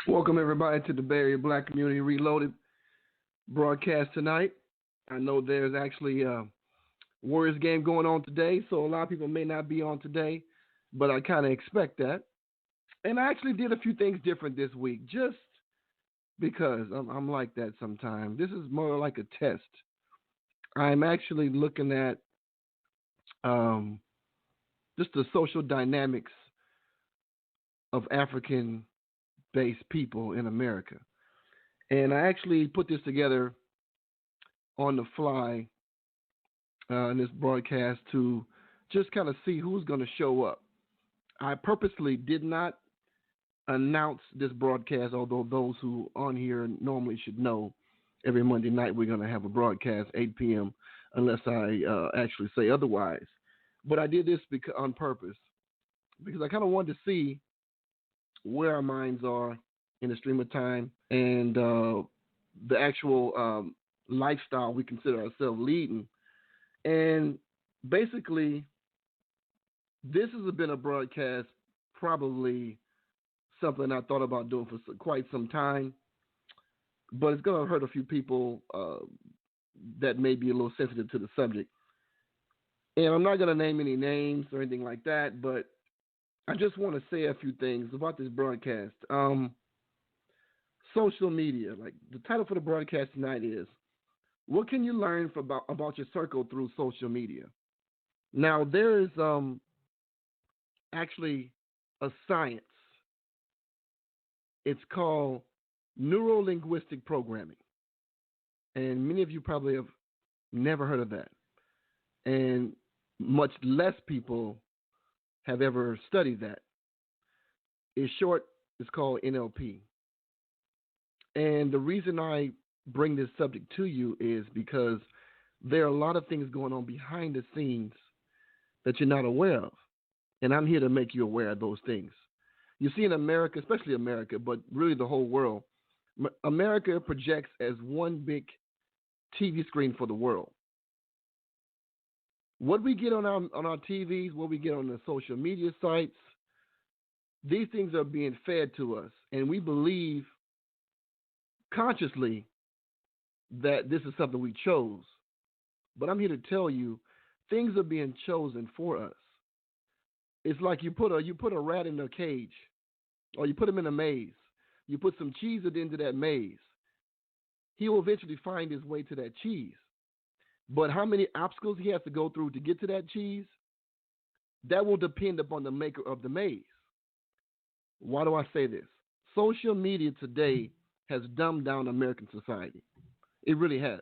Welcome everybody to the Bay Area Black Community Reloaded broadcast tonight. I know there's actually a Warriors game going on today, so a lot of people may not be on today, but I kind of expect that. And I actually did a few things different this week, just because I'm like that sometimes. This is more like a test. I'm actually looking at just the social dynamics of African-based people in America. And I actually put this together on the fly in this broadcast to just kind of see who's going to show up. I purposely did not announce this broadcast, although those who on here normally should know every Monday night we're going to have a broadcast 8 p.m. unless I actually say otherwise. But I did this on purpose because I kind of wanted to see where our minds are in the stream of time and the actual lifestyle we consider ourselves leading. And basically, this has been a broadcast, probably something I thought about doing for quite some time, but it's going to hurt a few people that may be a little sensitive to the subject. And I'm not going to name any names or anything like that, but I just want to say a few things about this broadcast. Social media, like the title for the broadcast tonight is, what can you learn about your circle through social media? Now, there is actually a science. It's called neuro-linguistic programming. And many of you probably have never heard of that. And much less people have ever studied that. In short, it's called NLP. And the reason I bring this subject to you is because there are a lot of things going on behind the scenes that you're not aware of. And I'm here to make you aware of those things. You see, in America, especially America, but really the whole world, America projects as one big TV screen for the world. What we get on our TVs, what we get on the social media sites, these things are being fed to us. And we believe consciously that this is something we chose. But I'm here to tell you, things are being chosen for us. It's like you put a rat in a cage, or you put him in a maze. You put some cheese at the end of that maze. He will eventually find his way to that cheese. But how many obstacles he has to go through to get to that cheese, that will depend upon the maker of the maze. Why do I say this? Social media today has dumbed down American society. It really has.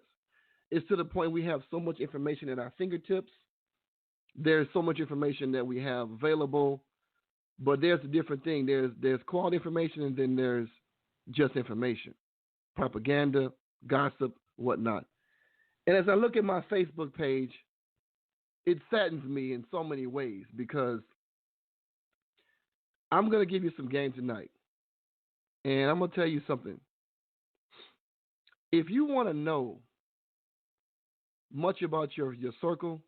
It's to the point we have so much information at our fingertips. There's so much information that we have available, but there's a different thing. There's quality information, and then there's just information, propaganda, gossip, whatnot. And as I look at my Facebook page, it saddens me in so many ways because I'm going to give you some game tonight. And I'm going to tell you something. If you want to know much about your circle,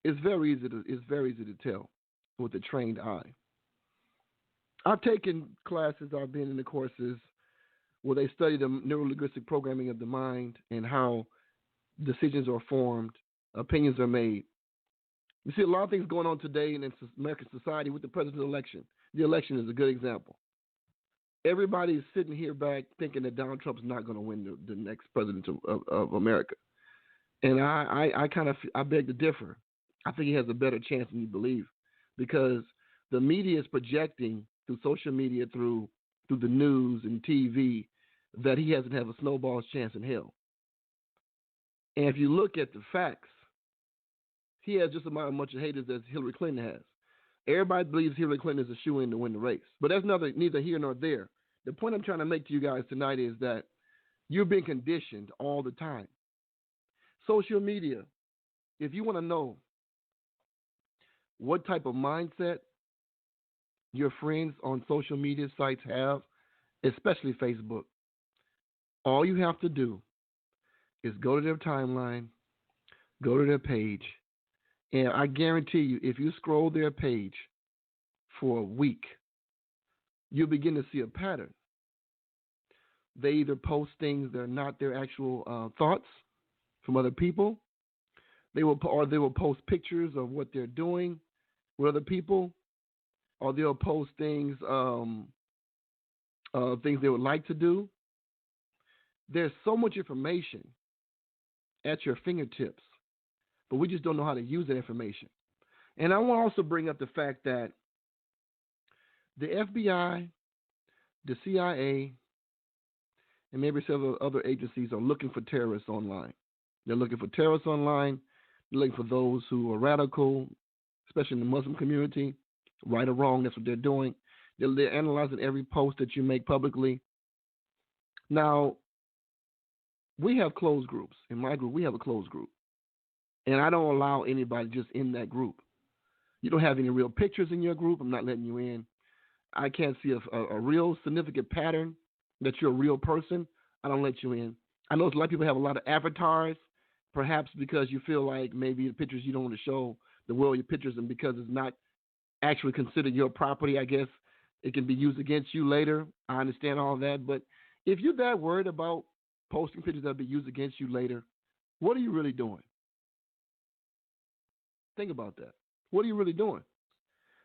it's very easy to tell with a trained eye. I've taken classes, I've been in the courses where they study the neuro-linguistic programming of the mind and how decisions are formed, opinions are made. You see a lot of things going on today in American society with the presidential election. The election is a good example. Everybody's sitting here back thinking that Donald Trump's not going to win the next president of America. And I beg to differ. I think he has a better chance than you believe because the media is projecting through social media, through the news and TV, that he hasn't have a snowball's chance in hell. And if you look at the facts, he has just about as much haters as Hillary Clinton has. Everybody believes Hillary Clinton is a shoe-in to win the race. But that's neither here nor there. The point I'm trying to make to you guys tonight is that you're being conditioned all the time. Social media, if you want to know what type of mindset your friends on social media sites have, especially Facebook, all you have to do is go to their timeline, go to their page, and I guarantee you, if you scroll their page for a week, you'll begin to see a pattern. They either post things that are not their actual thoughts from other people. They will post pictures of what they're doing with other people, or they'll post things things they would like to do. There's so much information at your fingertips, but we just don't know how to use that information. And I want to also bring up the fact that the FBI, the CIA, and maybe several other agencies are looking for terrorists online. They're looking for terrorists online. They're looking for those who are radical, especially in the Muslim community. Right or wrong, that's what they're doing. They're analyzing every post that you make publicly. Now, we have closed groups. In my group, we have a closed group. And I don't allow anybody just in that group. You don't have any real pictures in your group. I'm not letting you in. I can't see a real significant pattern that you're a real person. I don't let you in. I know a lot of people have a lot of avatars, perhaps because you feel like maybe the pictures you don't want to show the world your pictures, and because it's not actually considered your property, I guess it can be used against you later. I understand all that. But if you're that worried about posting pictures that will be used against you later, what are you really doing? Think about that. What are you really doing?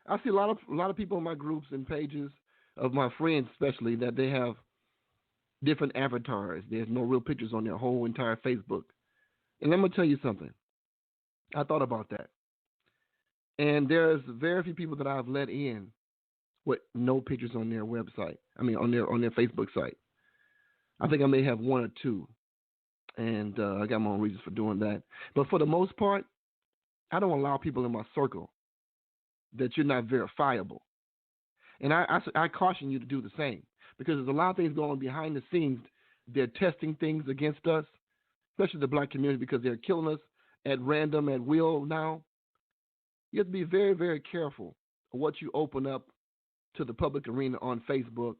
I see a lot of people in my groups and pages of my friends, especially, that they have different avatars. There's no real pictures on their whole entire Facebook. And I'm gonna tell you something. I thought about that, and there's very few people that I've let in with no pictures on their website. I mean, on their Facebook site. I think I may have one or two, and I got my own reasons for doing that. But for the most part, I don't allow people in my circle that you're not verifiable. And I caution you to do the same, because there's a lot of things going on behind the scenes. They're testing things against us, especially the black community, because they're killing us at random, at will now. You have to be very, very careful of what you open up to the public arena on Facebook,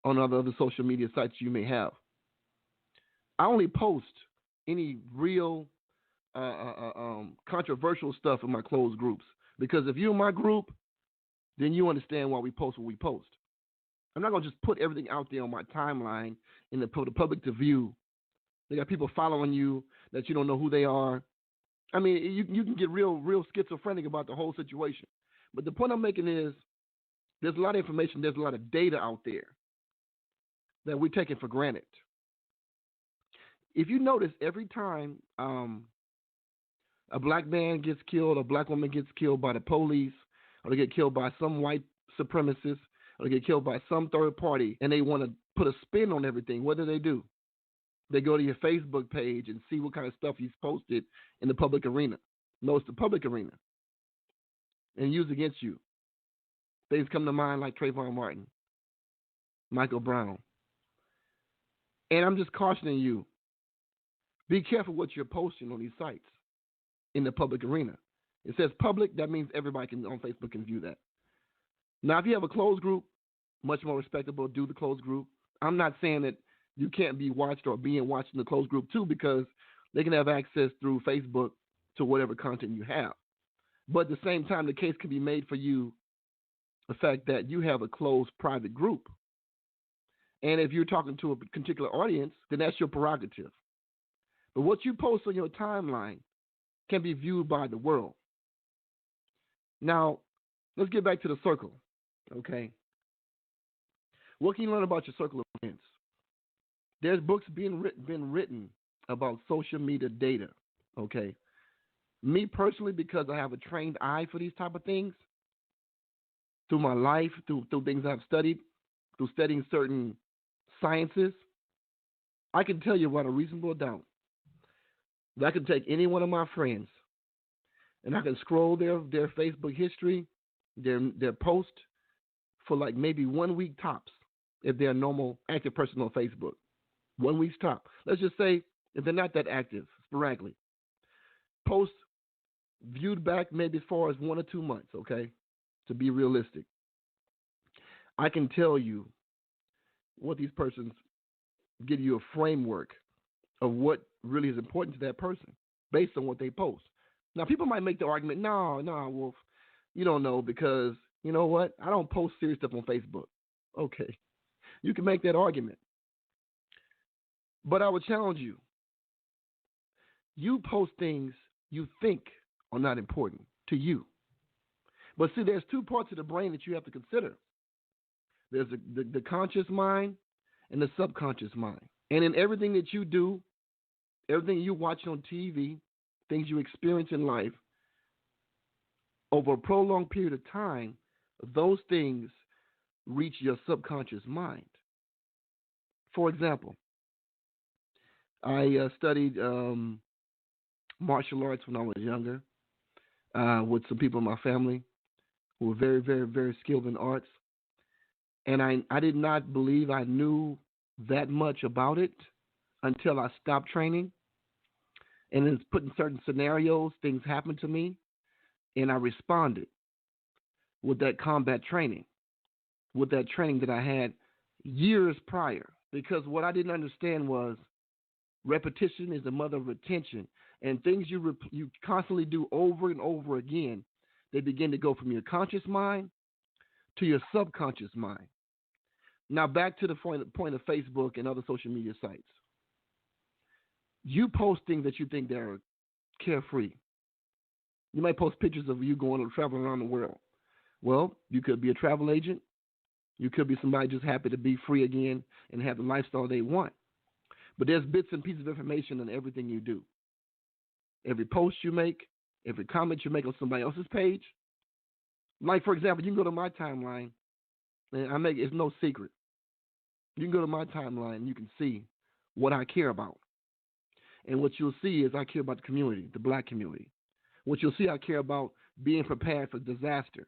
on other social media sites you may have. I only post any real controversial stuff in my closed groups, because if you're in my group, then you understand why we post what we post. I'm not going to just put everything out there on my timeline for the public to view. They got people following you that you don't know who they are. I mean, you can get real schizophrenic about the whole situation. But the point I'm making is there's a lot of information, there's a lot of data out there that we're taking for granted. If you notice, every time a black man gets killed, a black woman gets killed by the police, or they get killed by some white supremacist, or they get killed by some third party, and they want to put a spin on everything, what do? They go to your Facebook page and see what kind of stuff he's posted in the public arena. No, it's the public arena. And use against you. Things come to mind like Trayvon Martin, Michael Brown. And I'm just cautioning you, be careful what you're posting on these sites in the public arena. It says public, that means everybody on Facebook can view that. Now, if you have a closed group, much more respectable, do the closed group. I'm not saying that you can't be watched or being watched in the closed group too, because they can have access through Facebook to whatever content you have. But at the same time, the case can be made for you, the fact that you have a closed private group. And if you're talking to a particular audience, then that's your prerogative. But what you post on your timeline can be viewed by the world. Now, let's get back to the circle, okay? What can you learn about your circle of friends? There's books been written about social media data, okay? Me personally, because I have a trained eye for these type of things, through my life, through things I've studied, through studying certain sciences, I can tell you without a reasonable doubt that I can take any one of my friends and I can scroll their Facebook history, their post for like maybe 1 week tops if they're a normal active person on Facebook. 1 week's top. Let's just say if they're not that active, sporadically. Post viewed back maybe as far as 1 or 2 months, okay? To be realistic. I can tell you what these persons give you a framework of what really is important to that person based on what they post. Now, people might make the argument, no, Wolf, you don't know because, you know what? I don't post serious stuff on Facebook. Okay. You can make that argument. But I would challenge you. You post things you think are not important to you. But see, there's two parts of the brain that you have to consider. There's the conscious mind and the subconscious mind. And in everything that you do, everything you watch on TV, things you experience in life, over a prolonged period of time, those things reach your subconscious mind. For example, I studied martial arts when I was younger with some people in my family who were very, very, very skilled in arts. And I did not believe I knew that much about it until I stopped training. And it's put in certain scenarios, things happened to me, and I responded with that combat training, with that training that I had years prior. Because what I didn't understand was repetition is the mother of retention. And things you constantly do over and over again, they begin to go from your conscious mind to your subconscious mind. Now back to the point of Facebook and other social media sites. You post things that you think they're carefree. You might post pictures of you going or traveling around the world. Well, you could be a travel agent. You could be somebody just happy to be free again and have the lifestyle they want. But there's bits and pieces of information in everything you do. Every post you make, every comment you make on somebody else's page. Like, for example, you can go to my timeline, and it's no secret. You can go to my timeline and you can see what I care about. And what you'll see is I care about the community, the black community. What you'll see, I care about being prepared for disaster.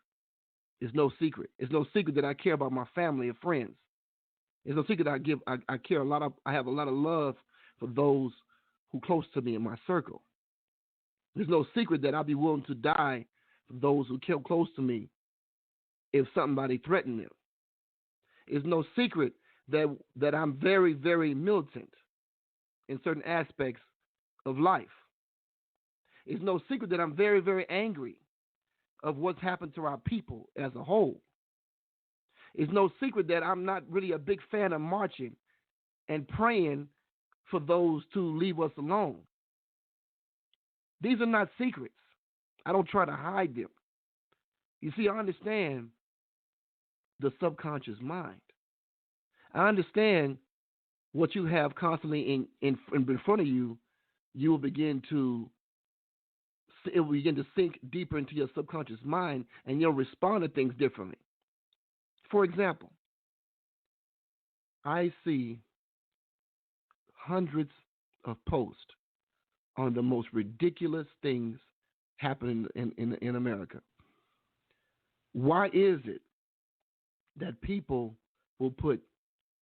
It's no secret. It's no secret that I care about my family and friends. It's no secret that I have a lot of love for those who close to me in my circle. There's no secret that I'll be willing to die for those who came close to me if somebody threatened them. It's no secret that I'm very, very militant in certain aspects of life. It's no secret that I'm very, very angry of what's happened to our people as a whole. It's no secret that I'm not really a big fan of marching and praying for those to leave us alone. These are not secrets. I don't try to hide them. You see, I understand the subconscious mind. I understand what you have constantly in front of you. It will begin to sink deeper into your subconscious mind, and you'll respond to things differently. For example, I see hundreds of posts on the most ridiculous things happening in America. Why is it that people will put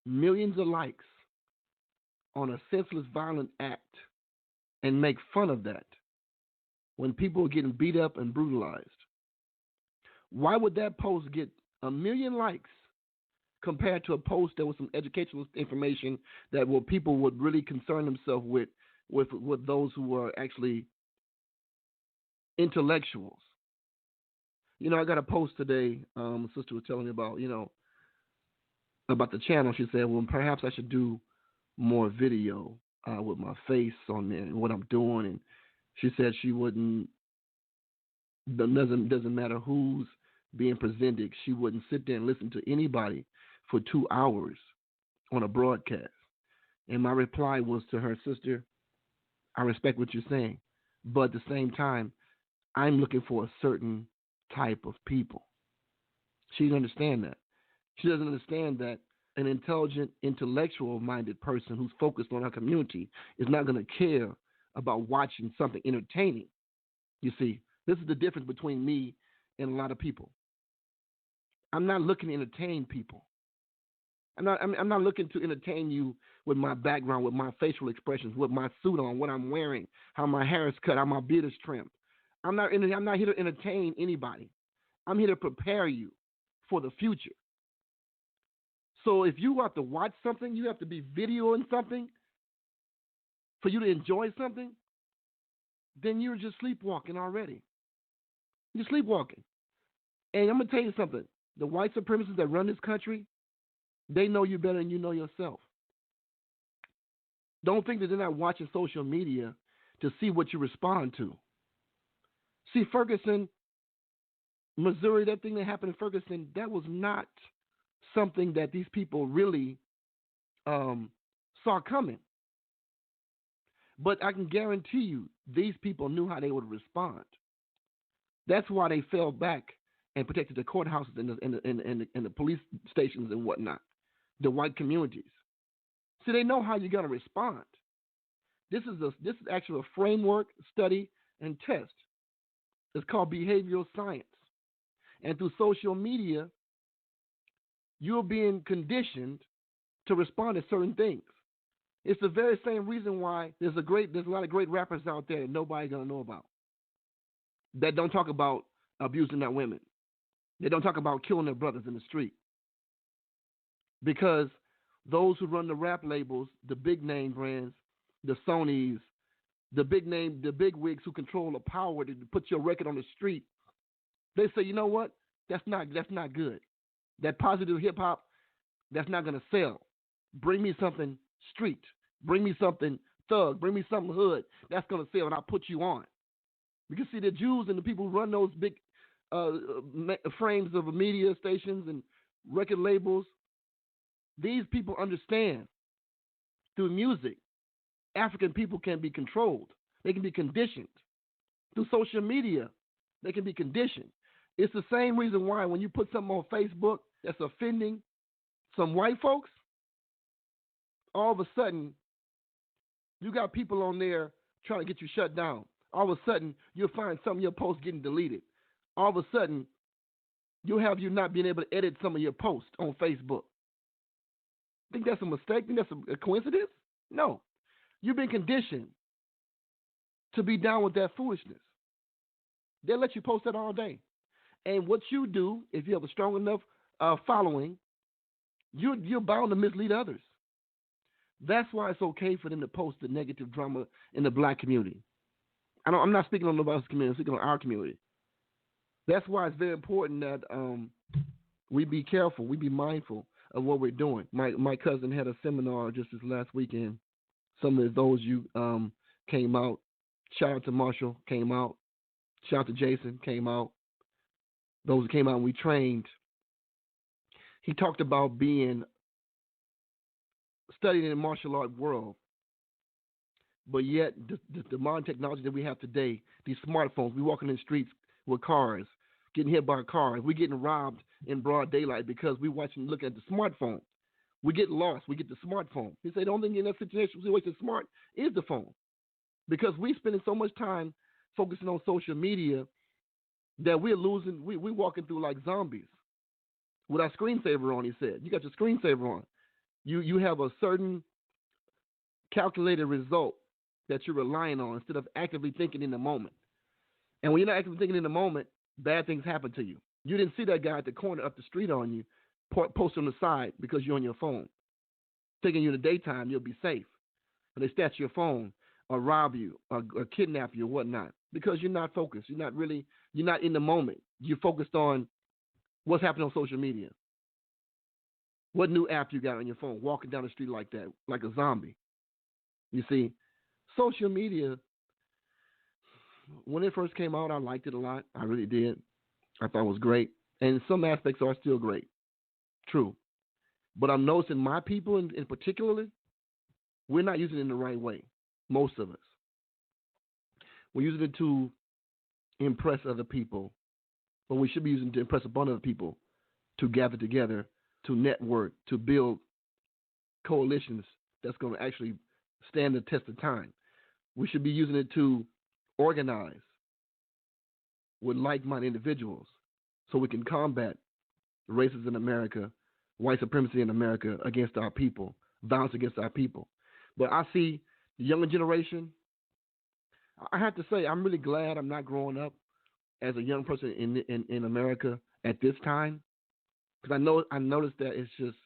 millions of likes on a senseless, violent act and make fun of that when people are getting beat up and brutalized? Why would that post get 1 million likes compared to a post that was some educational information that people would really concern themselves with those who are actually intellectuals? You know, I got a post today. A sister was telling me about, about the channel. She said, well, perhaps I should do more video with my face on there and what I'm doing. And she said she wouldn't, doesn't matter who's being presented. She wouldn't sit there and listen to anybody for 2 hours on a broadcast. And my reply was to her, sister, I respect what you're saying, but at the same time, I'm looking for a certain type of people. She doesn't understand that. She doesn't understand that an intelligent, intellectual-minded person who's focused on our community is not going to care about watching something entertaining. You see, this is the difference between me and a lot of people. I'm not looking to entertain people. I'm not looking to entertain you with my background, with my facial expressions, with my suit on, what I'm wearing, how my hair is cut, how my beard is trimmed. I'm not here to entertain anybody. I'm here to prepare you for the future. So if you have to watch something, you have to be videoing something for you to enjoy something, then you're just sleepwalking already. You're sleepwalking. And I'm going to tell you something. The white supremacists that run this country, they know you better than you know yourself. Don't think that they're not watching social media to see what you respond to. See, Ferguson, Missouri, that thing that happened in Ferguson, that was not something that these people really saw coming. But I can guarantee you, these people knew how they would respond. That's why they fell back and protected the courthouses and the police stations and whatnot, the white communities. See, they know how you're going to respond. This is actually a framework, study, and test. It's called behavioral science. And through social media, you're being conditioned to respond to certain things. It's the very same reason why there's a lot of great rappers out there that nobody's gonna know about. That don't talk about abusing their women. They don't talk about killing their brothers in the street. Because those who run the rap labels, the big name brands, the Sonys, the big wigs who control the power to put your record on the street, they say, you know what? That's not good. That positive hip hop, that's not gonna sell. Bring me something street. Bring me something thug. Bring me something hood. That's gonna sell, and I'll put you on. Because see, the Jews and the people who run those big frames of media stations and record labels, these people understand through music, African people can be controlled. They can be conditioned. Through social media, they can be conditioned. It's the same reason why when you put something on Facebook that's offending some white folks, all of a sudden, you got people on there trying to get you shut down. All of a sudden, you'll find some of your posts getting deleted. All of a sudden, you'll have you not being able to edit some of your posts on Facebook. Think that's a mistake? Think that's a coincidence? No. You've been conditioned to be down with that foolishness. They'll let you post that all day. And what you do, if you have a strong enough following, you're bound to mislead others. That's why it's okay for them to post the negative drama in the black community. I'm not speaking on nobody's community. I'm speaking on our community. That's why it's very important that we be careful, we be mindful of what we're doing. My cousin had a seminar just this last weekend. Some of those you came out. Shout out to Marshall, came out. Shout out to Jason, came out. Those who came out and we trained. He talked about being studied in the martial art world, but yet the modern technology that we have today, these smartphones, we walking in the streets with cars, getting hit by cars, we getting robbed in broad daylight because we watching, looking at the smartphone. We get lost. We get the smartphone. He said the only thing in that situation smart is the phone, because we spending so much time focusing on social media that we're losing. We walking through like zombies with our screensaver on. He said, you got your screensaver on. You have a certain calculated result that you're relying on instead of actively thinking in the moment. And when you're not actively thinking in the moment, bad things happen to you. You didn't see that guy at the corner up the street on you, post on the side because you're on your phone, thinking you in the daytime you'll be safe. And they snatch your phone or rob you or kidnap you or whatnot because you're not focused. You're not in the moment. You're focused on what's happening on social media. What new app you got on your phone, walking down the street like that, like a zombie. You see, social media, when it first came out, I liked it a lot. I really did. I thought it was great. And some aspects are still great. True. But I'm noticing my people in particularly, we're not using it in the right way. Most of us. We're using it to impress other people. But we should be using it to impress upon other people, to gather together, to network, to build coalitions that's going to actually stand the test of time. We should be using it to organize with like-minded individuals so we can combat racism in America, white supremacy in America against our people, violence against our people. But I see the younger generation. I have to say, I'm really glad I'm not growing up as a young person in America at this time, because I noticed that it's just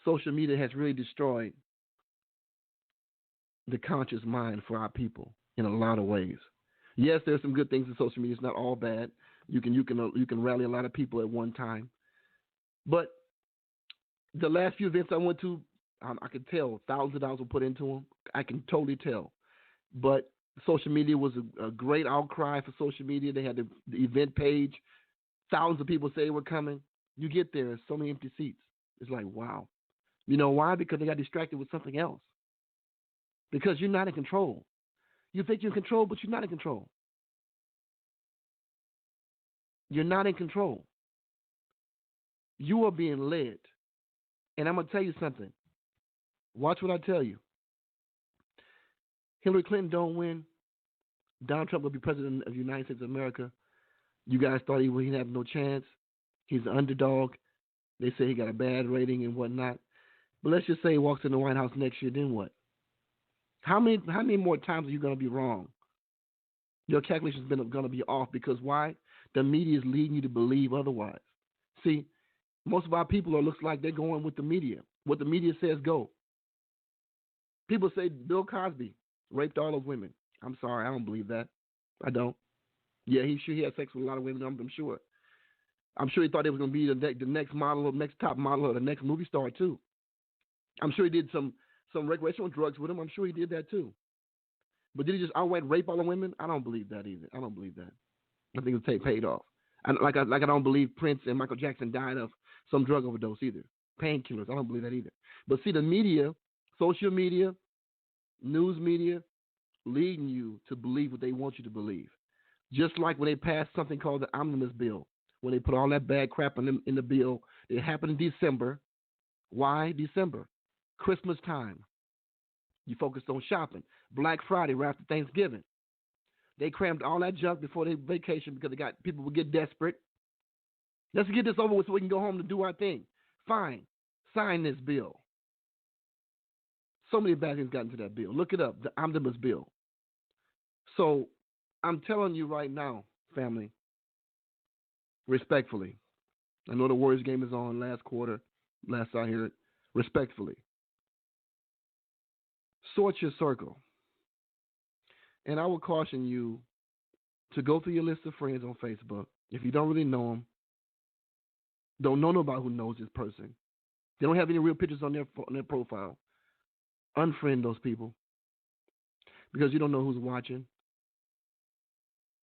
social media has really destroyed the conscious mind for our people in a lot of ways. Yes, there's some good things in social media. It's not all bad. You can rally a lot of people at one time. But the last few events I went to, I could tell thousands of dollars were put into them. I can totally tell. But social media was a great outcry for social media. They had the event page. Thousands of people say they were coming. You get there, there's so many empty seats. It's like, wow. You know why? Because they got distracted with something else. Because you're not in control. You think you're in control, but you're not in control. You're not in control. You are being led. And I'm going to tell you something. Watch what I tell you. Hillary Clinton don't win. Donald Trump will be president of the United States of America. You guys thought he would have no chance. He's an underdog. They say he got a bad rating and whatnot. But let's just say he walks in the White House next year, then what? How many more times are you going to be wrong? Your calculations are going to be off because why? The media is leading you to believe otherwise. See, most of our people looks like they're going with the media. What the media says, go. People say Bill Cosby raped all those women. I'm sorry, I don't believe that. I don't. Yeah, he had sex with a lot of women. I'm sure. I'm sure he thought they was going to be the next model, the next top model, or the next movie star too. I'm sure he did some recreational drugs with him. I'm sure he did that too. But did he just outright rape all the women? I don't believe that either. I don't believe that. I think it was paid off. I don't believe Prince and Michael Jackson died of some drug overdose either. Painkillers. I don't believe that either. But see, the media, social media, news media, leading you to believe what they want you to believe. Just like when they passed something called the omnibus bill, when they put all that bad crap in the bill. It happened in December. Why December? Christmas time. You focused on shopping. Black Friday right after Thanksgiving. They crammed all that junk before their vacation because people would get desperate. Let's get this over with so we can go home to do our thing. Fine. Sign this bill. So many bad things got into that bill. Look it up, the omnibus bill. So I'm telling you right now, family, respectfully. I know the Warriors game is on last quarter, last I heard it. Respectfully. Sort your circle. And I would caution you to go through your list of friends on Facebook. If you don't really know them, don't know nobody who knows this person. They don't have any real pictures on their profile. Unfriend those people because you don't know who's watching.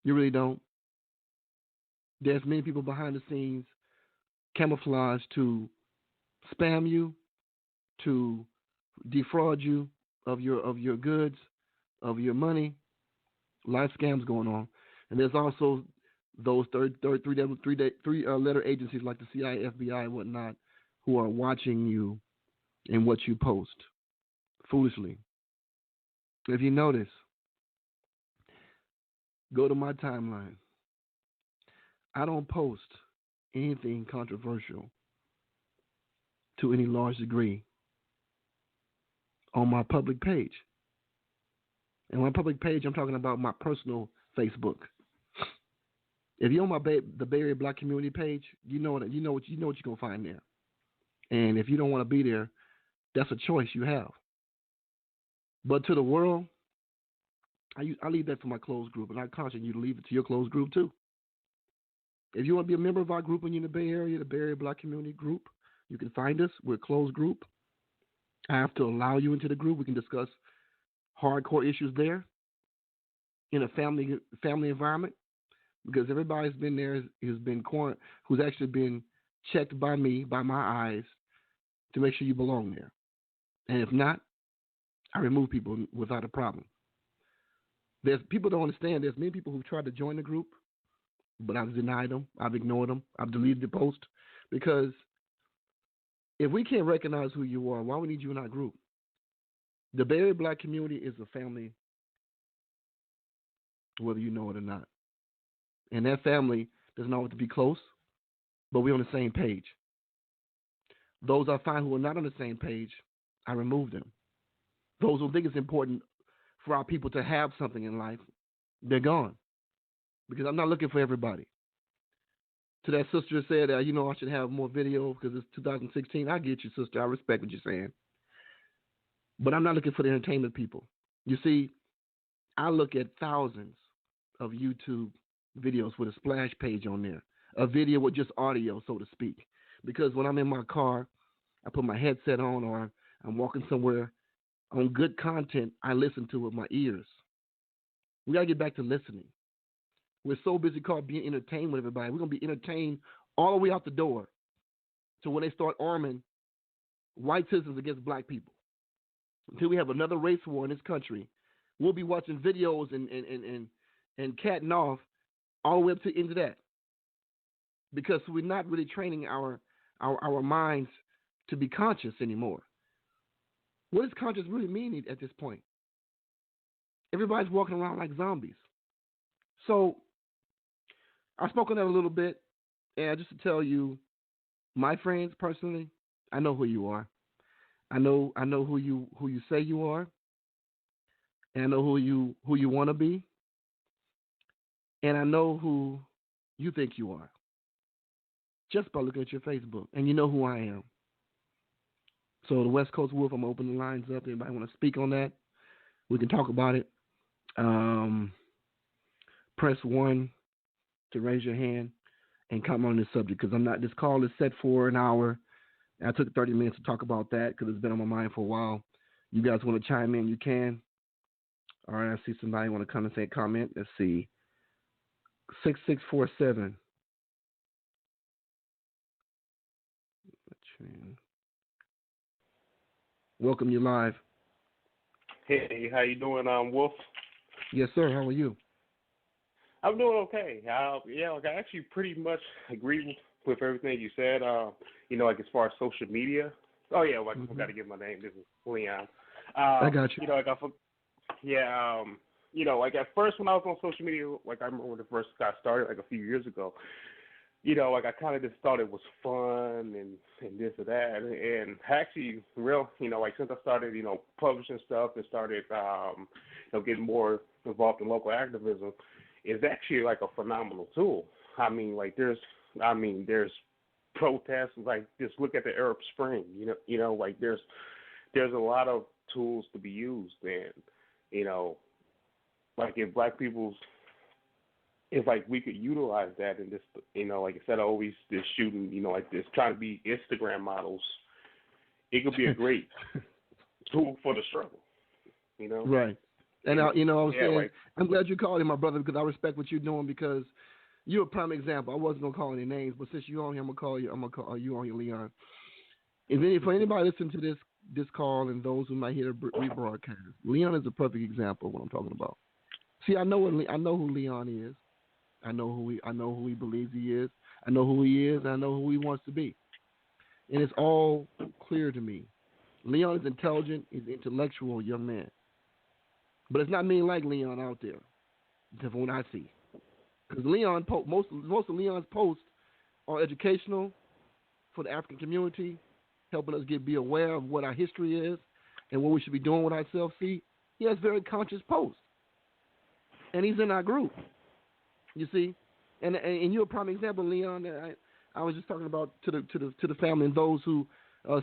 You really don't. There's many people behind the scenes, camouflage to spam you, to defraud you of your goods, of your money. Life scams going on, and there's also those three-letter agencies like the CIA, FBI, and whatnot, who are watching you and what you post foolishly. If you notice, go to my timeline. I don't post anything controversial to any large degree on my public page. And my public page, I'm talking about my personal Facebook. If you're on the Bay Area Black Community page, you know what you're gonna find there. And if you don't want to be there, that's a choice you have. But to the world, I leave that to my closed group, and I caution you to leave it to your closed group too. If you want to be a member of our group and you're in the Bay Area, the Bay Area Black Community Group, you can find us. We're a closed group. I have to allow you into the group. We can discuss hardcore issues there in a family environment, because everybody's been there who's actually been checked by me, by my eyes, to make sure you belong there. And if not, I remove people without a problem. There's people don't understand. There's many people who've tried to join the group, but I've denied them. I've ignored them. I've deleted the post, because if we can't recognize who you are, why we need you in our group? The Bay Area Black community is a family whether you know it or not. And that family doesn't always have to be close, but we're on the same page. Those I find who are not on the same page, I remove them. Those who think it's important for our people to have something in life, they're gone. Because I'm not looking for everybody. To that sister that said, I should have more video because it's 2016. I get you, sister. I respect what you're saying. But I'm not looking for the entertainment people. You see, I look at thousands of YouTube videos with a splash page on there, a video with just audio, so to speak. Because when I'm in my car, I put my headset on or I'm walking somewhere on good content, I listen to with my ears. We got to get back to listening. We're so busy called being entertained with everybody. We're going to be entertained all the way out the door to when they start arming white citizens against black people. Until we have another race war in this country, we'll be watching videos and catting off all the way up to into that. Because we're not really training our minds to be conscious anymore. What does conscious really mean at this point? Everybody's walking around like zombies. So I spoke on that a little bit, and just to tell you, my friends personally, I know who you are. I know who you say you are, and I know who you want to be, and I know who you think you are. Just by looking at your Facebook, and you know who I am. So the West Coast Wolf, I'm opening the lines up. Anybody want to speak on that? We can talk about it. Press 1 to raise your hand and comment on this subject because this call is set for an hour. I took 30 minutes to talk about that because it's been on my mind for a while. You guys want to chime in, you can. All right, I see somebody want to come and say a comment. Let's see. 6647. Welcome, you live. Hey, how you doing, Wolf? Yes, sir. How are you? I'm doing okay. I actually pretty much agree with everything you said. Like as far as social media. Oh yeah, I forgot to give my name. This is Leon. I got you. Like at first when I was on social media, like I remember when it first got started, like a few years ago. I kind of just thought it was fun and this or that. And actually, since I started, publishing stuff and started, getting more involved in local activism, it's actually like a phenomenal tool. There's protests, like just look at the Arab Spring, there's a lot of tools to be used. And, if black people's, if we could utilize that and just instead of always just shooting this trying to be Instagram models, it could be a great tool for the struggle. Right. And I was saying, I'm glad you called him my brother because I respect what you're doing because you're a prime example. I wasn't gonna call any names, but since you're on here, I'm gonna call you on here, Leon. For anybody listening to this call and those who might hear the rebroadcast, Leon is a perfect example of what I'm talking about. See, I know who Leon is. I know who he believes he is. I know who he is. And I know who he wants to be. And it's all clear to me. Leon is intelligent. He's an intellectual young man. But it's not many like Leon out there, from what I see. Because Leon, most of Leon's posts are educational for the African community, helping us be aware of what our history is and what we should be doing with ourselves. See, he has very conscious posts. And he's in our group. You see, and you're a prime example, Leon. I was just talking about to the family and those who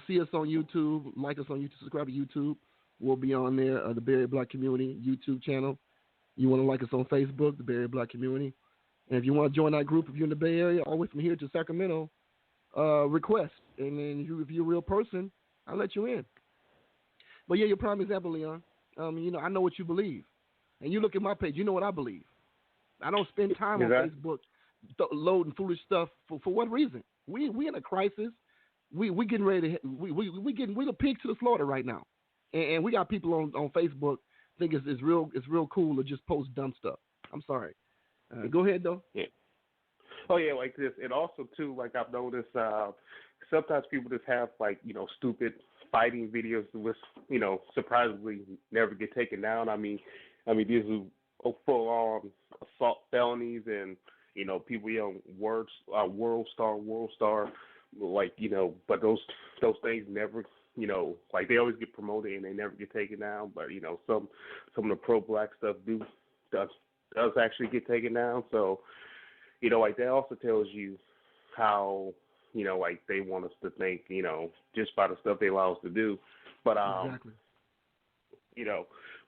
see us on YouTube, like us on YouTube, subscribe to YouTube. We'll be on there, the Barry Black Community YouTube channel. You want to like us on Facebook, the Barry Black Community, and if you want to join our group, if you're in the Bay Area, all the way from here to Sacramento, request. And then if you're a real person, I'll let you in. But yeah, you're a prime example, Leon. I know what you believe, and you look at my page, you know what I believe. I don't spend time on Facebook loading foolish stuff for what reason? We in a crisis. We getting ready to we're the pigs to the slaughter right now, and we got people on Facebook think it's real cool to just post dumb stuff. I'm sorry. Go ahead though. Yeah. Oh yeah, like this. And also too, like I've noticed, sometimes people just have stupid fighting videos which surprisingly never get taken down. I mean these full on assault felonies and people yelling world star, like but those things never like they always get promoted and they never get taken down. But some of the pro black stuff does actually get taken down. So like that also tells you how like they want us to think just by the stuff they allow us to do. But Exactly.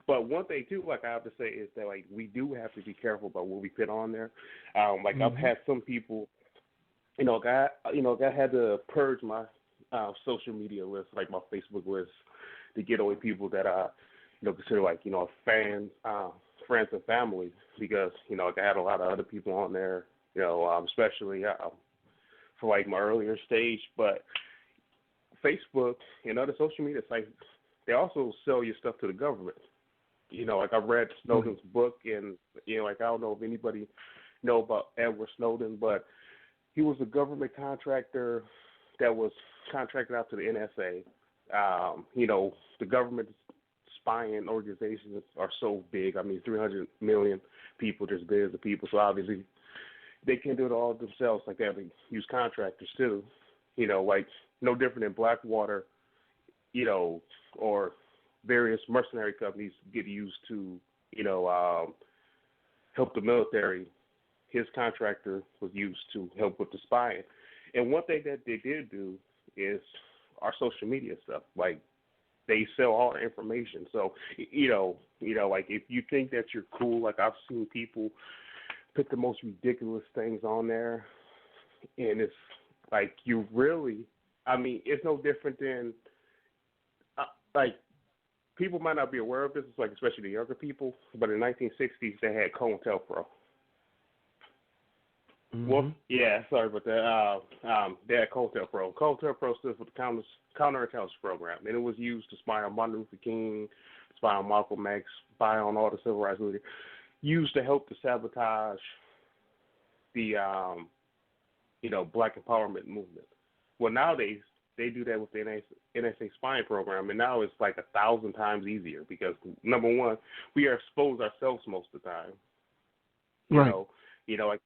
But one thing too, like I have to say, is that like we do have to be careful about what we put on there. Like I've had some people, I had to purge my social media list, like my Facebook list, to get away people that I, consider like fans, friends and family, because like I had a lot of other people on there, especially for like my earlier stage. But Facebook and other social media sites, they also sell your stuff to the government. Like I read Snowden's book, and like I don't know if anybody know about Edward Snowden, but he was a government contractor that was contracted out to the NSA. The government spying organizations are so big. I mean, 300 million people, there's billions of people, so obviously they can't do it all themselves. Like they have to use contractors too. Like no different than Blackwater, or various mercenary companies get used to, help the military. His contractor was used to help with the spying. And one thing that they did do is our social media stuff. Like they sell all our information. So, like if you think that you're cool, like I've seen people put the most ridiculous things on there, and it's like you really, I mean, it's no different than like people might not be aware of this, like especially the younger people, but in the 1960s they had COINTELPRO. Well, yeah, sorry about that. They had COINTELPRO. COINTELPRO stood for the Counterintelligence Program, and it was used to spy on Martin Luther King, spy on Malcolm X, spy on all the civil rights leaders, used to help to sabotage the, black empowerment movement. Well, nowadays, they do that with the NSA spying program, and now it's like 1,000 times easier because, number one, we are exposed ourselves most of the time. Right. Like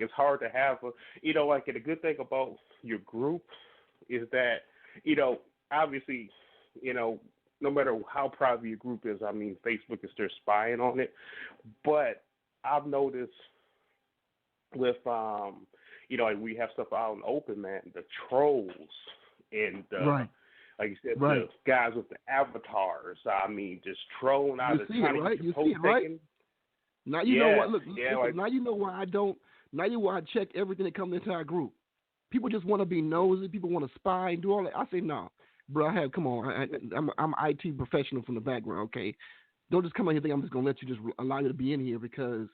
it's hard to have like the good thing about your group is that, obviously, no matter how private your group is, I mean, Facebook is still spying on it. But I've noticed with, like we have stuff out in the open, man, the trolls and right. like you said, right. the guys with the avatars, I mean, just trolling out of trying to get your post taken. Now you know what. Look, now you know why I don't. Now you know why I check everything that comes into our group. People just want to be nosy. People want to spy and do all that. I say no, bro. Come on. I'm an IT professional from the background. Okay, don't just come in here and think I'm just gonna let you just allow you to be in here because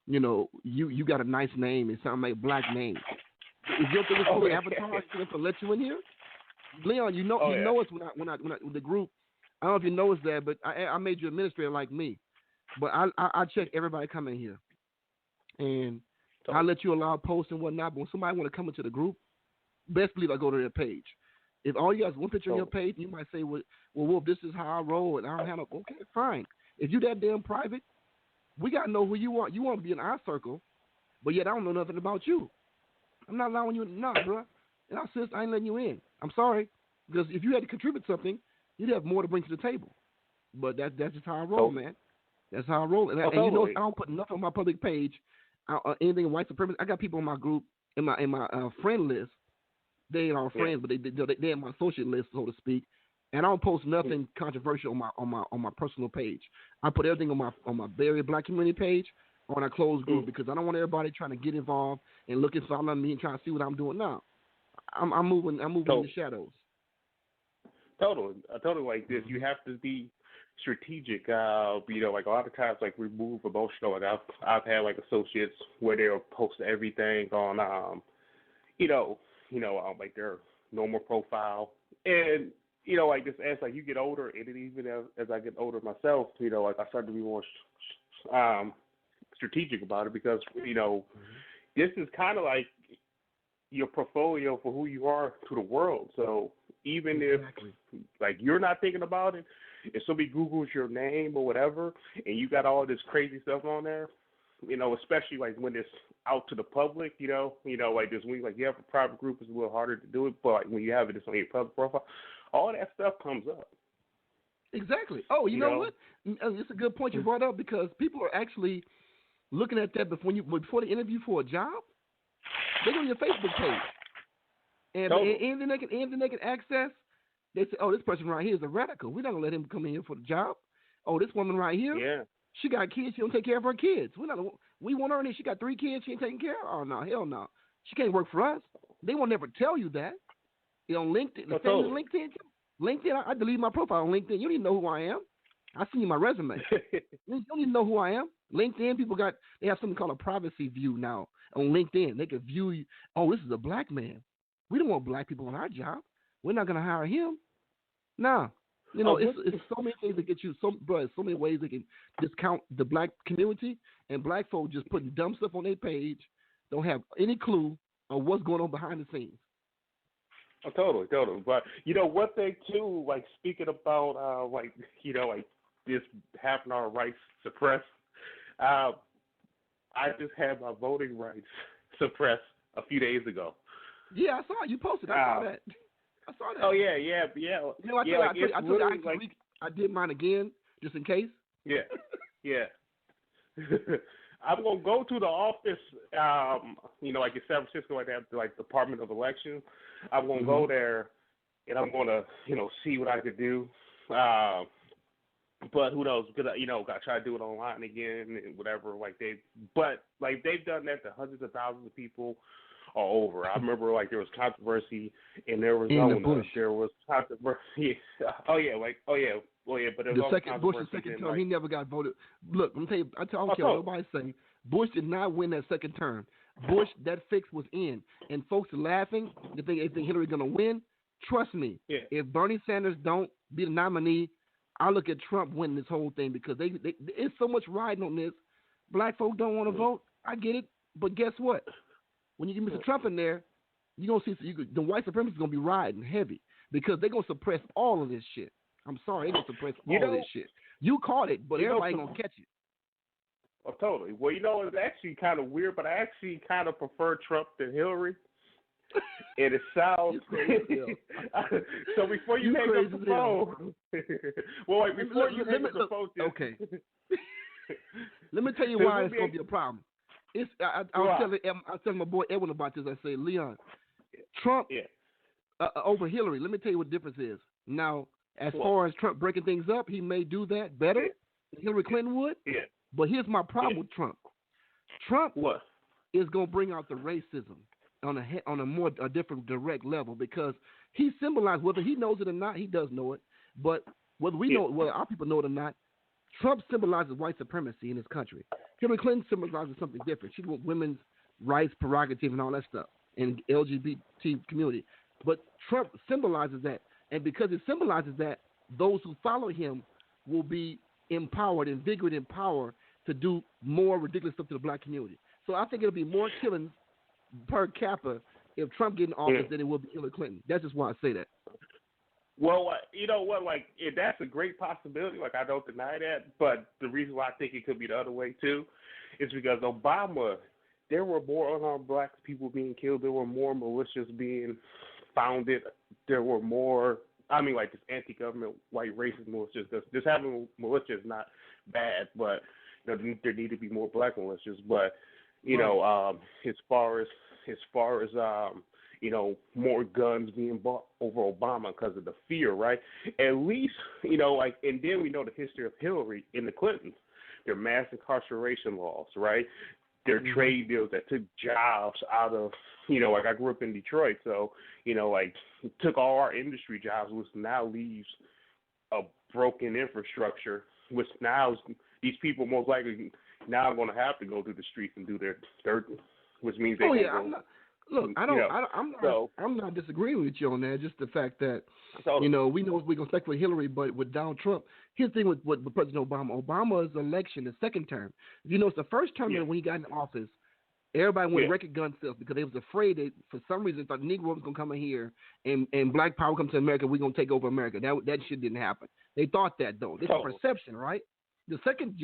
you got a nice name. It sounds like a black name. Is your thing is avatar to let you in here? Leon, you know us when I with the group. I don't know if you noticed that, but I made you administrator like me. But I check everybody come in here, and I let you allow posts and whatnot. But when somebody want to come into the group, best believe I go to their page. If all you guys one picture on your page, you might say, well, Wolf, this is how I roll, and I don't have no. Okay, fine. If you that damn private, we gotta know who you want. You want to be in our circle, but yet I don't know nothing about you. I'm not allowing you in. Nah, bro. And I said I ain't letting you in. I'm sorry, because if you had to contribute something, you'd have more to bring to the table. But that's just how I roll, man. That's how I roll. And, and I don't put nothing on my public page, anything white supremacy. I got people in my group, in my friend list. They ain't our friends, but they in my associate list, so to speak. And I don't post nothing controversial on my personal page. I put everything on my very black community page or on a closed group because I don't want everybody trying to get involved and looking for me and trying to see what I'm doing now. I'm moving in the shadows. Totally like this. You have to be strategic. Like a lot of times, like we move emotional. Like I've had like associates where they'll post everything on, like their normal profile, and like this as like you get older, and even as I get older myself, like I start to be more strategic about it because this is kind of like your portfolio for who you are to the world. So even if like you're not thinking about it, if somebody Googles your name or whatever, and you got all this crazy stuff on there, especially like when it's out to the public, like this when like you have a private group, it's a little harder to do it, but like when you have it, it's on your public profile, all that stuff comes up. Exactly. Oh, you know what? It's a good point you brought up because people are actually looking at that before they interview for a job. They go to your Facebook page, and anything they can access, they say, "Oh, this person right here is a radical. We're not gonna let him come in here for the job." Oh, this woman right here, she got kids. She don't take care of her kids. We want her in here. She got 3 kids. She ain't taking care of. Oh no, hell no. She can't work for us. They won't never tell you that. On LinkedIn, the same as LinkedIn. LinkedIn, I deleted my profile on LinkedIn. You don't even know who I am. I seen my resume. You don't even know who I am. LinkedIn, they have something called a privacy view now on LinkedIn. They can view you. Oh, this is a black man. We don't want black people on our job. We're not going to hire him. Nah. It's so many things that get you, so many ways they can discount the black community, and black folk just putting dumb stuff on their page, don't have any clue on what's going on behind the scenes. Oh, totally. But one thing too, like speaking about like this having our rights suppressed, I just had my voting rights suppressed a few days ago. Yeah, I saw it. You posted. I saw that. Oh yeah. I did mine again just in case. Yeah. I'm gonna go to the office, like in San Francisco, they have like Department of Elections. I'm gonna go there, and I'm gonna, see what I could do. But who knows? Because I try to do it online again and whatever. They've done that to hundreds of thousands of people all over. I remember there was controversy in Arizona. There was controversy. But there was Bush's second term, he never got voted. Look, let me tell you, I don't care what nobody say. Bush did not win that second term. Bush, that fix was in, and folks are laughing. They think Hillary's gonna win. Trust me, if Bernie Sanders don't be the nominee, I look at Trump winning this whole thing because it's so much riding on this. Black folk don't want to vote. I get it, but guess what? When you get Mr. Trump in there, you're going to see the white supremacists going to be riding heavy because they're going to suppress all of this shit. I'm sorry, they're going to suppress all of this shit. You caught it, but everybody going to catch it. Oh, totally. Well, it's actually kind of weird, but I actually kind of prefer Trump than Hillary. And it sounds so before you hang up the phone. Before you hang up the phone. Okay. Let me tell you why it's going to be a problem. I was telling my boy Edwin about this. I say, Leon, Trump over Hillary. Let me tell you what the difference is. Now, as far as Trump breaking things up, he may do that better than Hillary Clinton would. Yeah. But here's my problem with Trump. Trump is going to bring out the racism on a different direct level because he symbolized, whether he knows it or not, he does know it. But whether we know it, whether our people know it or not, Trump symbolizes white supremacy in this country. Hillary Clinton symbolizes something different. She wants women's rights, prerogative, and all that stuff, and LGBT community. But Trump symbolizes that, and because it symbolizes that, those who follow him will be empowered, invigorated in power to do more ridiculous stuff to the black community. So I think it'll be more killings per capita if Trump gets in office than it will be Hillary Clinton. That's just why I say that. Well, you know what? That's a great possibility. I don't deny that. But the reason why I think it could be the other way too is because Obama, there were more unarmed black people being killed. There were more militias being founded. There were more. This anti-government white racist militias. Just having militia is not bad, but there need to be more black militias. But as far as more guns being bought over Obama because of the fear, right? At least, and then we know the history of Hillary and the Clintons, their mass incarceration laws, right? Their trade deals that took jobs out of, I grew up in Detroit, so, took all our industry jobs, which now leaves a broken infrastructure, which now these people most likely now are going to have to go to the streets and do their dirt, which means they I'm not disagreeing with you on that. Just the fact that we know we're going to expect with Hillary, but with Donald Trump, here's the thing with President Obama's election, the second term. It's the first term when he got in office, Everybody went record gun sales because they was afraid that for some reason thought Negro was gonna come in here and Black Power come to America. We're gonna take over America. That shit didn't happen. They thought that though. This is perception, right? The second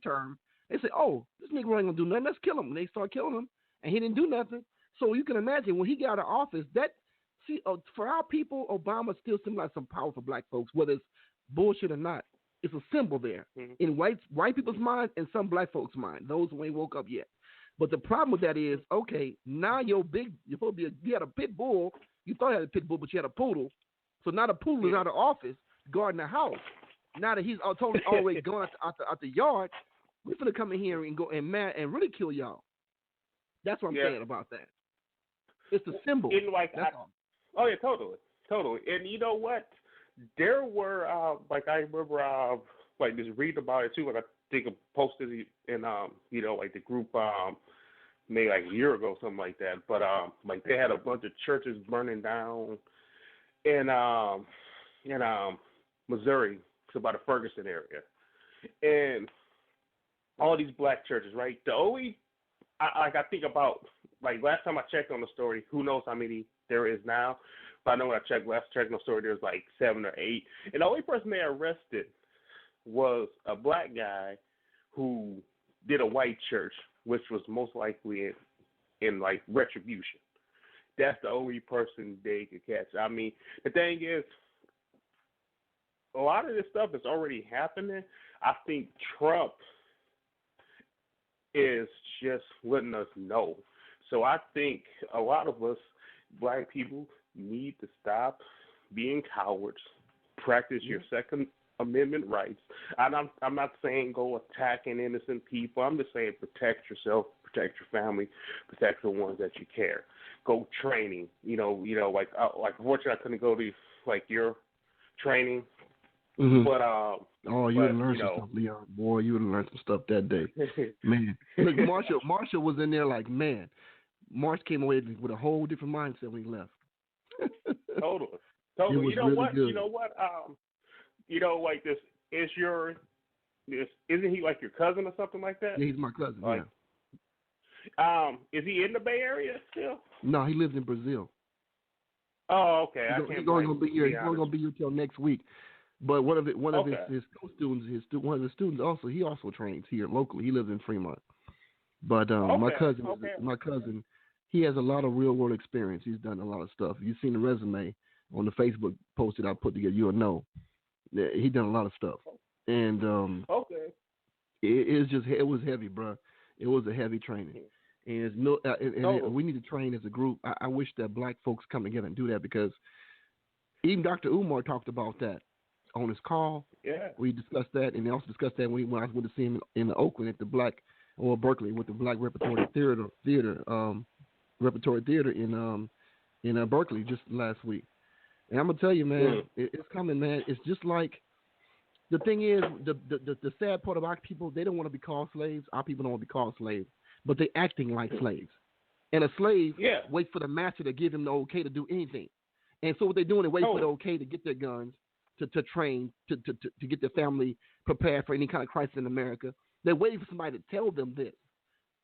term, they said, "Oh, this Negro ain't gonna do nothing. Let's kill him." And they start killing him, and he didn't do nothing. So you can imagine when he got out of office, for our people, Obama still symbolizes some power for Black folks, whether it's bullshit or not. It's a symbol there in white people's minds and some Black folks' mind. Those who ain't woke up yet. But the problem with that is, okay, now you had a pit bull. You thought you had a pit bull, but you had a poodle. So now the poodle is out of office, guarding the house. Now that he's totally already gone out the yard, we're gonna come in here and go and really kill y'all. That's what I'm saying about that. It's the symbol. Oh yeah, totally. And you know what? There were I remember just reading about it too. Like I think I posted in the group maybe like a year ago, something like that. But they had a bunch of churches burning down in Missouri, so by the Ferguson area, and all these Black churches, right? The only I think about last time I checked on the story, who knows how many there is now. But I know when I checked on the story, there was like 7 or 8. And the only person they arrested was a Black guy who did a white church, which was most likely in retribution. That's the only person they could catch. I mean, the thing is, a lot of this stuff is already happening. I think Trump is just letting us know. So I think a lot of us Black people need to stop being cowards, practice your Second Amendment rights. And I'm not saying go attacking innocent people. I'm just saying protect yourself, protect your family, protect the ones that you care. Go training. Unfortunately I couldn't go to your training. Mm-hmm. But you would have learned some stuff, Leon. Boy, you would have learned some stuff that day. Man. Look, Marshall was in there man. Marsh came away with a whole different mindset when he left. Totally. You know what? Good. You know what? Isn't he like your cousin or something like that? Yeah, he's my cousin. Is he in the Bay Area still? No, he lives in Brazil. Oh, okay. He's only gonna be here. He's only gonna be here till next week. But one of his students also he trains here locally. He lives in Fremont. But my cousin, he has a lot of real world experience. He's done a lot of stuff. You've seen the resume on the Facebook post that I put together. You'll know that he done a lot of stuff. And it was heavy, bro. It was a heavy training. And we need to train as a group. I wish that Black folks come together and do that because even Dr. Umar talked about that on his call. Yeah. We discussed that, and they also discussed that when I went to see him in Oakland at the Berkeley with the Black Repertory Theater in Berkeley just last week. And I'm gonna tell you, man, it's coming, man. It's just like the thing is the sad part of our people, they don't want to be called slaves. Our people don't want to be called slaves, but they acting like slaves. And a slave waits for the master to give him the okay to do anything. And so what they're doing is waiting for the okay to get their guns, to train, to get their family prepared for any kind of crisis in America. They're waiting for somebody to tell them this.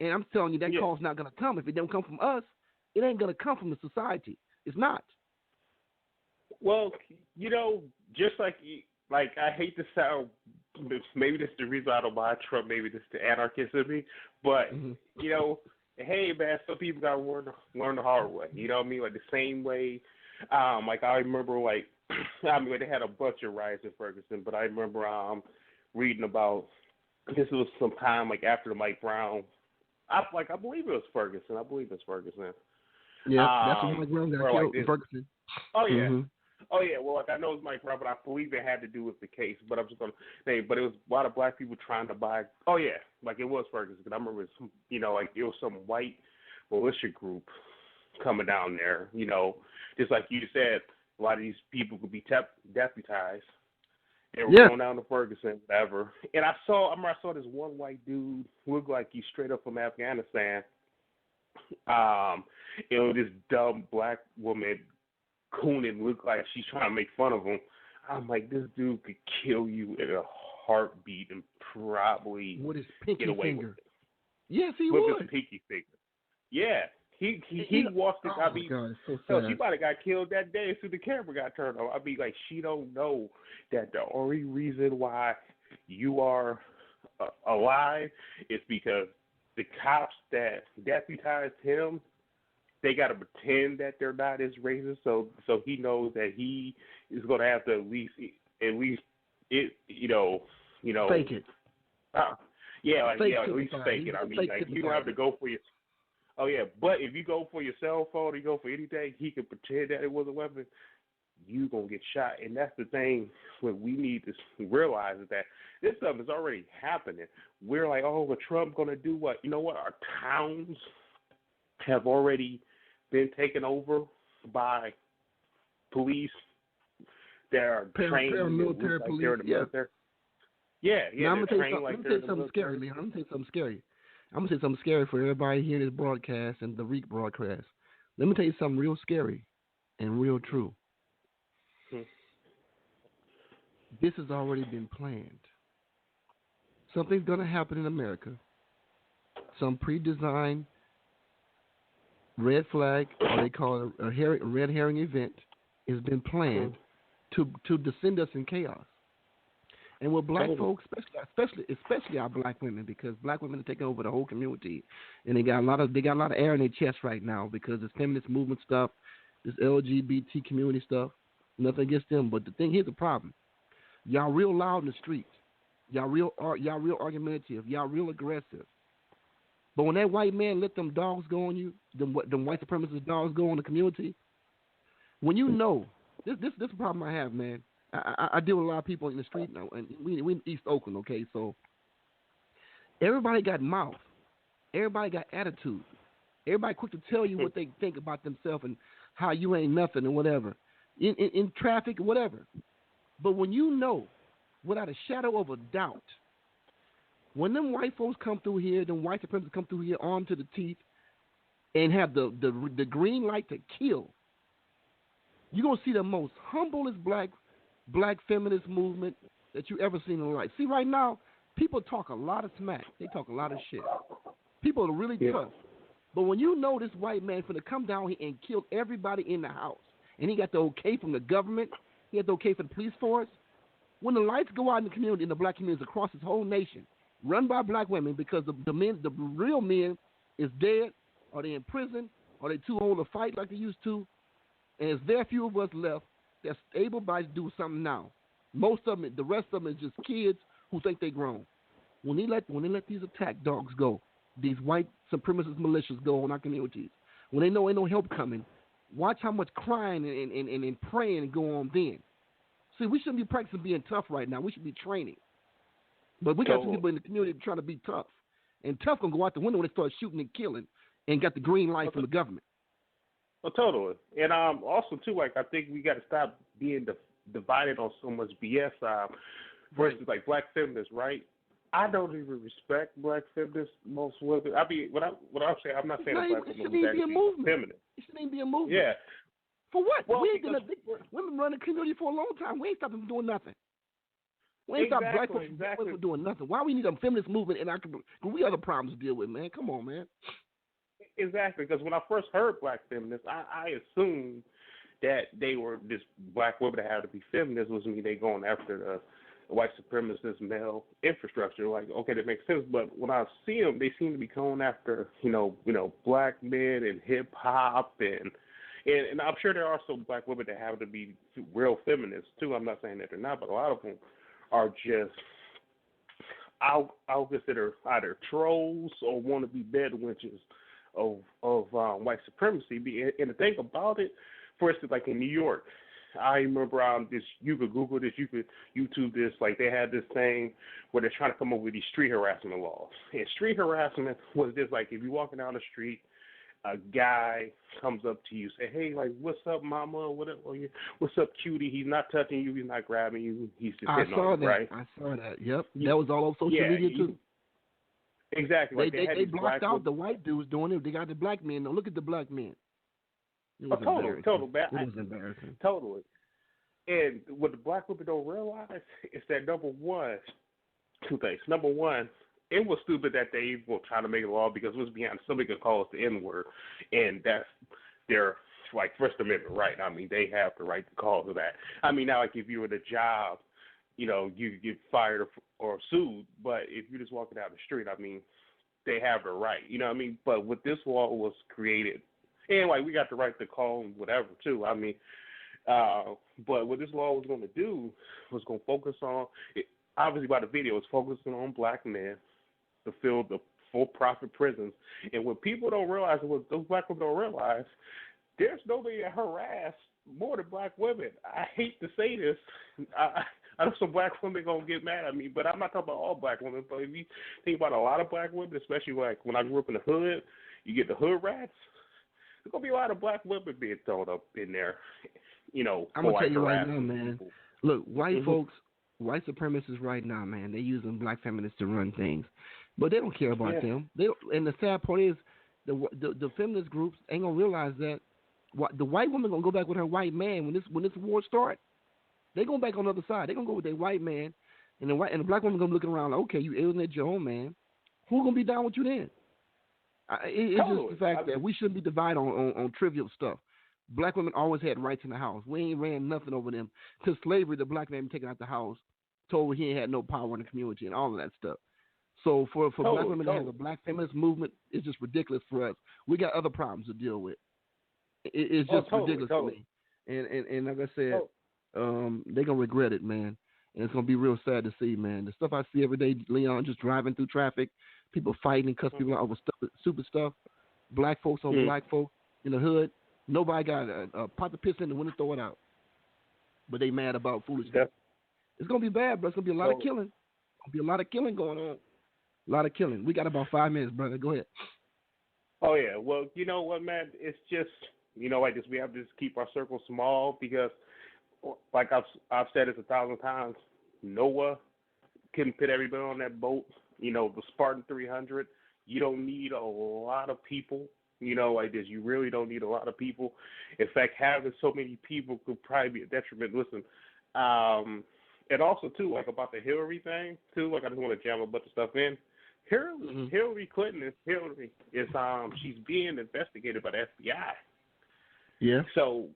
And I'm telling you, that call's not going to come. If it don't come from us, it ain't going to come from the society. It's not. Well, just like I hate to sound, maybe this is the reason I don't buy Trump, maybe this is the anarchist in me, but, hey, man, some people got to learn the hard way. You know what I mean? Like the same way, I remember, they had a bunch of riots in Ferguson, but I remember reading about, this was some time, after the Mike Brown, I believe it was Ferguson. Yeah, that's what Mike Brown got killed in Ferguson. Oh, yeah. Mm-hmm. Oh, yeah. Well, I know it's Mike Brown, but I believe it had to do with the case. But I'm just going to say, but it was a lot of Black people trying to buy. Oh, yeah. It was Ferguson. I remember, it was some white militia group coming down there, just like you said, a lot of these people could be deputized. They were going down to Ferguson, whatever. And I saw this one white dude who looked like he's straight up from Afghanistan. It was this dumb Black woman cooning, looked like she's trying to make fun of him. I'm like, this dude could kill you in a heartbeat and probably with his pinky get away finger. With it. Yes, he would. With his pinky finger. Yeah. He walked it. Oh I my mean, God, it's so hell, she sad. might have got killed that day as soon as the camera got turned on. I mean, like, she don't know that the only reason why you are alive is because the cops that deputized him, they got to pretend that they're not as racist, so he knows that he is going to have to at least it Fake it. uh, Fake at least typified. fake He's it. I a mean, fake like, you don't have typified. to go for your. Oh yeah, but if you go for your cell phone, you go for anything, he can pretend that it was a weapon. You gonna get shot, and that's the thing. What we need to realize is that this stuff is already happening. We're like, oh, well, Trump gonna do what? You know what? Our towns have already been taken over by police that are trained Paramilitary like police. they're in the Yeah. military. Yeah, Now I'm they're gonna tell you trained something. like I'm they're gonna in tell the you something scary, military. Leon. I'm gonna tell you something scary. I'm gonna say something scary for everybody hearing this broadcast and the rebroadcast. Let me tell you something real scary and real true. Hmm. This has already been planned. Something's gonna happen in America. Some pre-designed red flag, or they call it a red herring event, has been planned to descend us in chaos. And with black Totally. folks, especially our black women, because black women are taking over the whole community, and they got a lot of air in their chest right now because this feminist movement stuff, this LGBT community stuff. Nothing against them, but here's the problem: y'all real loud in the streets, y'all real argumentative, y'all real aggressive. But when that white man let them dogs go on you, them white supremacist dogs go on the community, when you know this is the problem I have, man. I deal with a lot of people in the street now, and we in East Oakland, okay? So everybody got mouth, everybody got attitude, everybody quick to tell you what they think about themselves and how you ain't nothing and whatever, in traffic or whatever. But when you know, without a shadow of a doubt, when them white folks come through here, them white supremacists come through here armed to the teeth and have the green light to kill, you're gonna see the most humblest black feminist movement that you ever seen in life. See, right now, people talk a lot of smack. They talk a lot of shit. People are really tough. But when you know this white man finna come down here and kill everybody in the house, and he got the okay from the government, he got the okay from the police force, when the lights go out in the community, in the black communities across this whole nation, run by black women because the real men is dead, or they in prison, or they too old to fight like they used to, and there's very few of us left that's able-bodied to do something now. Most of them, the rest of them is just kids who think they grown. When they let these attack dogs go, these white supremacist militias go on our communities, when they know ain't no help coming, watch how much crying and praying go on then. See, we shouldn't be practicing being tough right now. We should be training. But we got some people in the community trying to be tough. And tough going to go out the window when they start shooting and killing and got the green light from the government. Well, totally. And also, too, like, I think we got to stop being divided on so much BS. For instance, like black feminists, right? I don't even respect black feminists, most women. I mean, what I'm saying, I'm not saying that black women is actually feminist. It shouldn't even be a movement. Yeah. For what? Well, women run the community for a long time. We ain't stopped them from doing nothing. We ain't stopped black folks from doing nothing. Why we need a feminist movement in our community? We other problems to deal with, man. Come on, man. Exactly, because when I first heard black feminists, I assumed that they were just black women that had to be feminists, was mean they going after the white supremacist male infrastructure. Like, okay, that makes sense. But when I see them, they seem to be going after, black men and hip hop and I'm sure there are some black women that have to be real feminists too. I'm not saying that they're not, but a lot of them are just I'll consider either trolls or want to be bed wenches of white supremacy. And the thing about it, for instance, like in New York, I remember you could Google this, you could YouTube this, like they had this thing where they're trying to come up with these street harassment laws. And street harassment was just like if you're walking down the street, a guy comes up to you, say, hey, like, what's up, mama? What's up, cutie? He's not touching you. He's not grabbing you. He's just hitting on you, right? I saw that. Yep. That was all on social media, too. Exactly. Like they blocked out the white dudes doing it. They got the black men. Now, look at the black men. It was total. It was embarrassing. Totally. And what the black women don't realize is that, number one, two things. Number one, it was stupid that they will try to make a law because it was behind somebody could call us the N word, and that's their like First Amendment right. I mean, they have the right to call to that. I mean, now like if you were in a job, you know, you could get fired or sued, but if you're just walking down the street, I mean, they have the right. You know what I mean? But what this law was created, and like we got the right to call them whatever too. I mean, but what this law was going to do was going to focus on, obviously by the video, it's focusing on black men to fill the for-profit prisons. And what people don't realize, what those black women don't realize, there's nobody that harass more than black women. I hate to say this. I know some black women going to get mad at me, but I'm not talking about all black women. But if you think about a lot of black women, especially like when I grew up in the hood, you get the hood rats, there's going to be a lot of black women being thrown up in there, you know. I'm going to like tell you right now, man. People. Look, white folks, white supremacists right now, man, they're using black feminists to run things. But they don't care about them. They don't, and the sad part is the feminist groups ain't going to realize that the white woman going to go back with her white man when this war starts. They going back on the other side. They going to go with their white man, and the black woman going to be looking around like, okay, you alienate your own man. Who going to be down with you then? It's just the fact that we shouldn't be divided on trivial stuff. Black women always had rights in the house. We ain't ran nothing over them. To slavery, the black man taken out the house, told he ain't had no power in the community and all of that stuff. So for black women to have a black feminist movement, it's just ridiculous for us. We got other problems to deal with. It's just ridiculous to me. And like I said, they're going to regret it, man. And it's going to be real sad to see, man. The stuff I see every day, Leon, just driving through traffic, people fighting and cussing people out over stupid stuff, black folks on black folks in the hood. Nobody got a pot of piss in the window, throw it out. But they mad about foolishness. Yeah. It's going to be bad, bro. It's going to be a lot of killing. It's going to be a lot of killing going on. A lot of killing. We got about 5 minutes, brother. Go ahead. Oh, yeah. Well, you know what, man? It's just, you know, like this, we have to just keep our circle small because, like I've said this 1,000 times, Noah couldn't put everybody on that boat. You know, the Spartan 300, you don't need a lot of people. You know, like this, you really don't need a lot of people. In fact, having so many people could probably be a detriment. Listen, and also, too, like about the Hillary thing, too, like I just want to jam a bunch of stuff in. Hillary Clinton is she's being investigated by the FBI. Yeah. So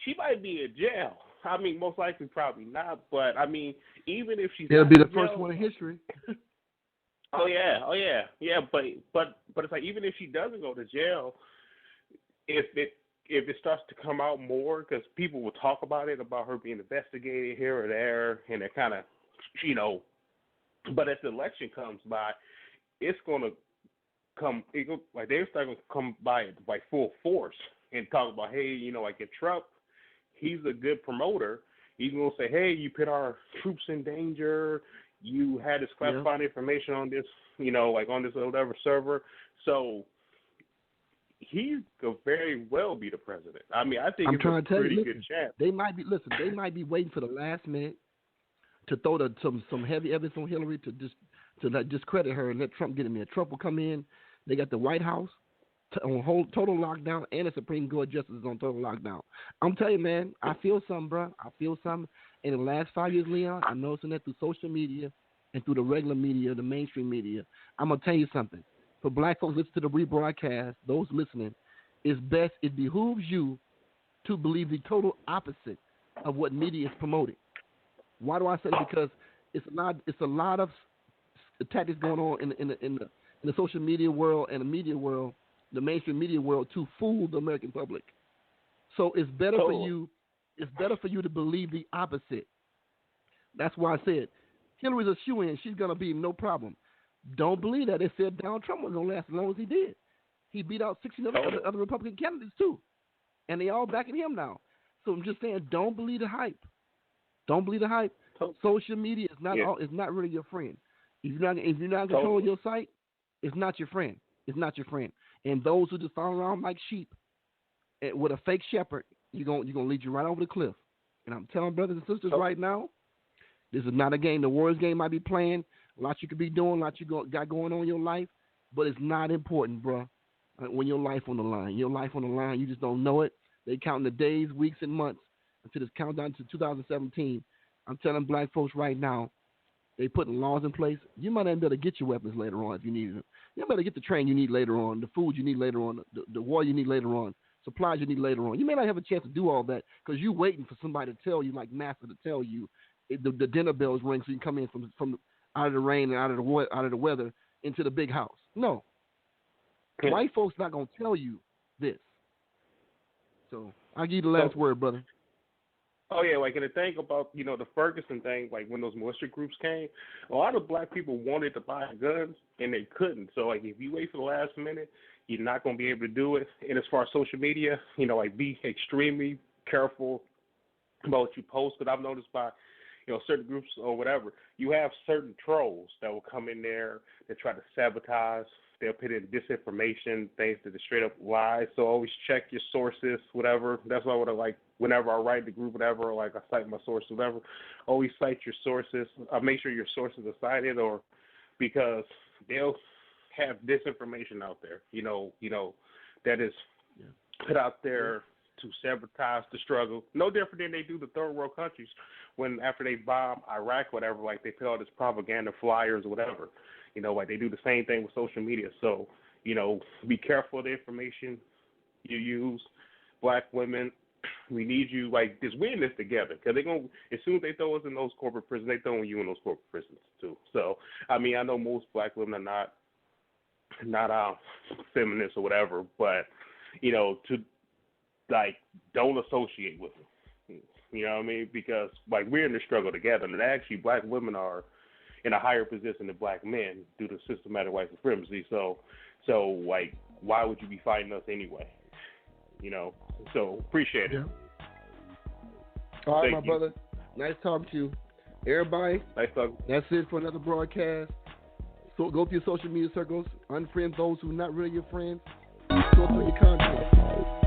she might be in jail. I mean, most likely probably not, but I mean, even if she's it'll be the first one in history. Oh yeah. But it's like even if she doesn't go to jail, if it starts to come out more, because people will talk about it, about her being investigated here or there, and it kind of, you know. But as the election comes by, it's gonna come. Like they're starting to come by full force and talk about, hey, you know, like if Trump, he's a good promoter. He's gonna say, hey, you put our troops in danger. You had this classified information on this, you know, like on this whatever server. So he could very well be the president. I mean, I think I'm it's trying a to tell pretty you, good chance. They might be waiting for the last minute to throw some heavy evidence on Hillary to discredit her and let Trump get in there. Trump will come in. They got the White House on total lockdown, and the Supreme Court justice is on total lockdown. I'm telling you, man, I feel something, bro. I feel something. In the last 5 years, Leon, I'm noticing that through social media and through the regular media, the mainstream media. I'm going to tell you something. For black folks listen to the rebroadcast, those listening, it behooves you to believe the total opposite of what media is promoting. Why do I say that? Because it's a lot of tactics going on in the social media world and the media world, the mainstream media world, to fool the American public. So it's better for you. It's better for you to believe the opposite. That's why I said Hillary's a shoo-in. She's gonna be no problem. Don't believe that. They said Donald Trump wasn't gonna last as long as he did. He beat out 16 other Republican candidates too, and they all backing him now. So I'm just saying, don't believe the hype. Don't believe the hype. Social media is not really your friend. If you're not controlling your site, it's not your friend. It's not your friend. And those who just follow around like sheep with a fake shepherd, you're gonna lead you right over the cliff. And I'm telling brothers and sisters right now, this is not a game. The Warriors game might be playing. A lot you could be doing, a lot you got going on in your life, but it's not important, bro. When your life on the line, you just don't know it. They counting the days, weeks, and months until this countdown to 2017. I'm telling black folks right now, they putting laws in place. You might not be able to get your weapons later on if you need them. You better get the train you need later on, the food you need later on, the water you need later on, supplies you need later on. You may not have a chance to do all that because you're waiting for somebody to tell you, like Master to tell you, the dinner bells ring so you can come in from out of the rain and out of the weather into the big house. No, white folks not gonna tell you this. So I'll give you the last word, brother. Oh yeah, like, and the thing about, the Ferguson thing, like when those militia groups came, a lot of black people wanted to buy guns and they couldn't. So like if you wait for the last minute, you're not gonna be able to do it. And as far as social media, like be extremely careful about what you post. Because I've noticed by certain groups or whatever, you have certain trolls that will come in there that try to sabotage. They'll put in disinformation, things that are straight up lies. So always check your sources, whatever. That's why whenever I write the group, whatever, or like I cite my sources, whatever, always cite your sources. Make sure your sources are cited, or because they'll have disinformation out there, that is put out there to sabotage the struggle. No different than they do the third world countries when after they bomb Iraq, whatever, like they put all this propaganda flyers or whatever. Like they do the same thing with social media. So, be careful of the information you use. Black women, we need you, like, just we're in this together. Because as soon as they throw us in those corporate prisons, they throwing you in those corporate prisons too. So, I mean, I know most black women are not feminists or whatever, but, to, like, don't associate with them. You know what I mean? Because, like, we're in the struggle together. And actually, black women are in a higher position than black men due to systematic white supremacy. So like, why would you be fighting us anyway? So appreciate it. Yeah. All right, my brother. Nice talking to you. Everybody, nice talking. That's it for another broadcast. So go to your social media circles, unfriend those who are not really your friends, go through your content.